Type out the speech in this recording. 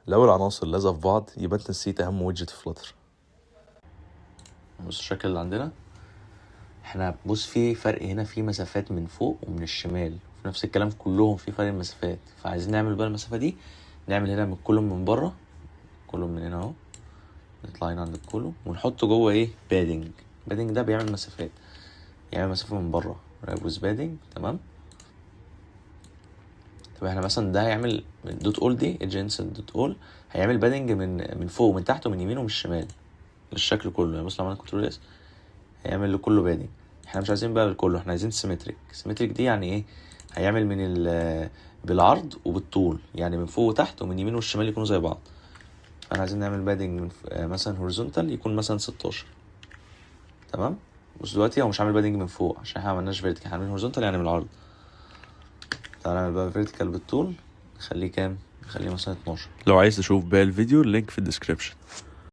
لو العناصر لازقه في بعض يبقى انت نسيت اهم ويدجت في فلاتر. بص الشكل اللي عندنا، احنا بص في فرق هنا، في مسافات من فوق ومن الشمال، في نفس الكلام كلهم في فرق المسافات. فعايزين نعمل بقى المسافة دي، نعمل هنا من كولوم من بره، كولوم من هنا اهو، نطلع هنا عند الكولوم ونحط جوه ايه بادنج. بادنج ده بيعمل مسافات، يعمل مسافة من بره رايبوز بادنج. تمام. طب احنا مثلا ده هيعمل دوت اول، دي ايجنسن دوت اول هيعمل بادنج من فوق ومن تحت ومن يمين ومن الشمال الشكل كله. يعني بص لو عملنا كنترول اس هيعمل لكله بادنج. احنا مش عايزين بقى بالكله، احنا عايزين سيمتريك. سيمتريك دي يعني ايه؟ هيعمل بالعرض وبالطول، يعني من فوق وتحت ومن يمين والشمال يكونوا زي بعض. فاحنا عايزين نعمل بادنج من مثلا هوريزونتال يكون مثلا 16. تمام. بص دلوقتي هو مش عامل بادنج من فوق عشان احنا عملناش فيرتيكال، احنا عاملين هوريزونتال يعني من العرض. تعالى نعمل بقى فيرتيكال بالطول، نخليه كام؟ نخليه مثلا 12. لو عايز تشوف باقي الفيديو اللينك في الديسكريبشن.